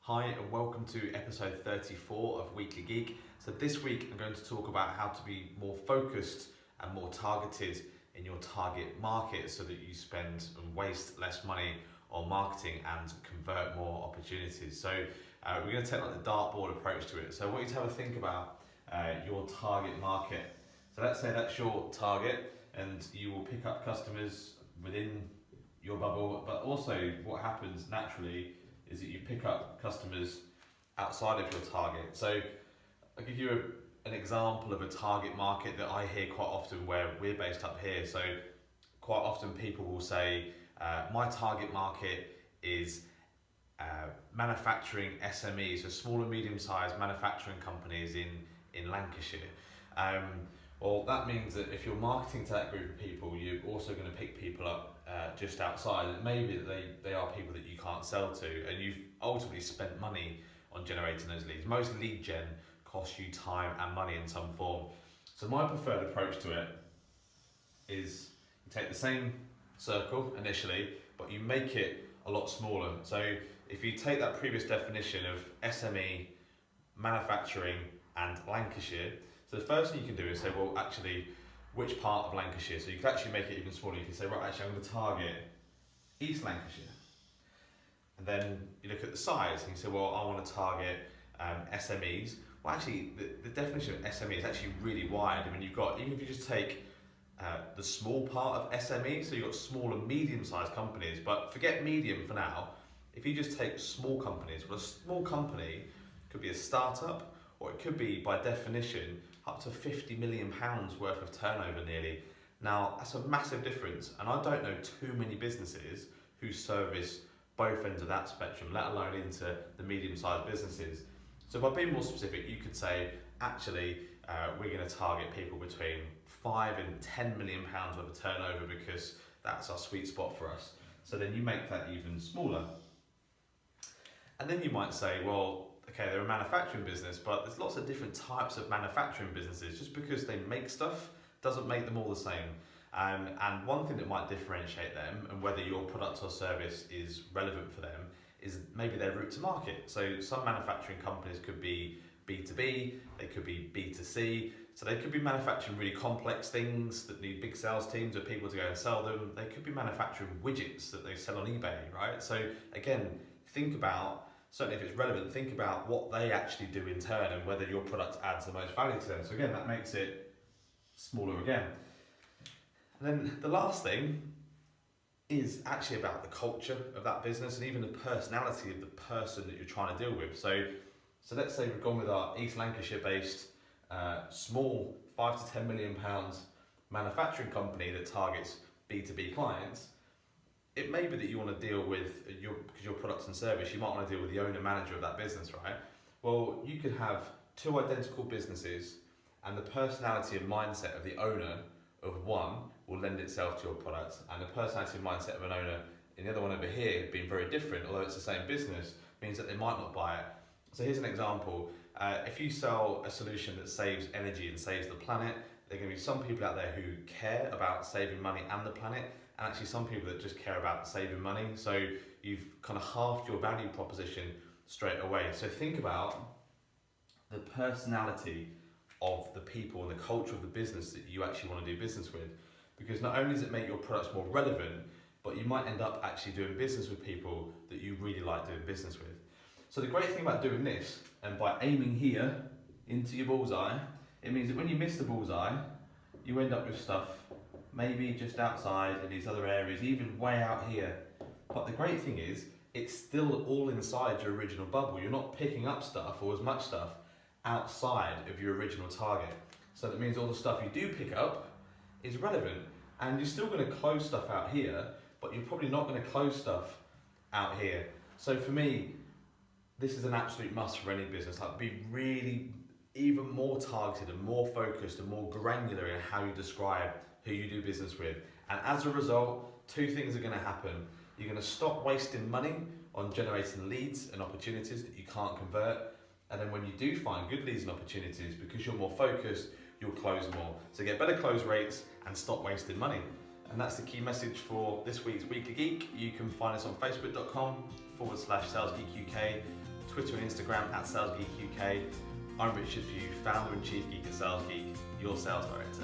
Hi and welcome to episode 34 of Weekly Geek. So this week I'm going to talk about how to be more focused and more targeted in your target market so that you spend and waste less money on marketing and convert more opportunities. So we're going to take like the dartboard approach to it. So I want you to have a think about your target market. So let's say that's your target and you will pick up customers within your bubble, but also what happens naturally is that you pick up customers outside of your target. So I'll give you an example of a target market that I hear quite often where we're based up here. So quite often people will say, my target market is manufacturing SMEs, so small and medium-sized manufacturing companies in Lancashire. Well, that means that if you're marketing to that group of people, you're also going to pick people up just outside. It may be that they are people that you can't sell to, and you've ultimately spent money on generating those leads. Most lead gen costs you time and money in some form. So my preferred approach to it is you take the same circle initially, but you make it a lot smaller. So if you take that previous definition of SME, manufacturing and Lancashire, so the first thing you can do is say, well, actually, which part of Lancashire? So you can actually make it even smaller. You can say, right, actually, I'm going to target East Lancashire. And then you look at the size and you say, well, I want to target SMEs. Well, actually, the definition of SME is actually really wide. I mean, you've got, even if you just take the small part of SME, so you've got small and medium-sized companies, but forget medium for now. If you just take small companies, well, a small company could be a startup, or it could be, by definition, up to £50 million worth of turnover nearly. Now, that's a massive difference, and I don't know too many businesses who service both ends of that spectrum, let alone into the medium-sized businesses. So by being more specific, you could say, actually, we're going to target people between £5 and £10 million worth of turnover because that's our sweet spot for us. So then you make that even smaller. And then you might say, well, okay, they're a manufacturing business, but there's lots of different types of manufacturing businesses. Just because they make stuff doesn't make them all the same. And one thing that might differentiate them and whether your product or service is relevant for them is maybe their route to market. So some manufacturing companies could be B2B, they could be B2C, so they could be manufacturing really complex things that need big sales teams or people to go and sell them. They could be manufacturing widgets that they sell on eBay, right? So again, think about, certainly if it's relevant, think about what they actually do in turn and whether your product adds the most value to them. So again, that makes it smaller again. And then the last thing is actually about the culture of that business and even the personality of the person that you're trying to deal with. So let's say we've gone with our East Lancashire based small £5 to £10 million manufacturing company that targets B2B clients. It may be that you want to deal with because your products and service, you might want to deal with the owner manager of that business, right? Well, you could have two identical businesses and the personality and mindset of the owner of one will lend itself to your product, and the personality and mindset of an owner in the other one over here being very different, although it's the same business, means that they might not buy it. So here's an example. If you sell a solution that saves energy and saves the planet, there are going to be some people out there who care about saving money and the planet, and actually some people that just care about saving money. So you've kind of halved your value proposition straight away. So think about the personality of the people and the culture of the business that you actually want to do business with. Because not only does it make your products more relevant, but you might end up actually doing business with people that you really like doing business with. So the great thing about doing this, and by aiming here into your bullseye, it means that when you miss the bullseye, you end up with stuff maybe just outside in these other areas, even way out here. But the great thing is, it's still all inside your original bubble. You're not picking up stuff or as much stuff outside of your original target. So that means all the stuff you do pick up is relevant, and you're still going to close stuff out here, but you're probably not going to close stuff out here. So for me, this is an absolute must for any business. Like, be really even more targeted and more focused and more granular in how you describe who you do business with. And as a result, two things are going to happen. You're going to stop wasting money on generating leads and opportunities that you can't convert. And then when you do find good leads and opportunities, because you're more focused, you'll close more. So get better close rates and stop wasting money. And that's the key message for this week's Weekly Geek. You can find us on facebook.com/SalesGeekUK, Twitter and Instagram at SalesGeek UK. I'm Richard Few, founder and chief geek at Sales Geek, your sales director.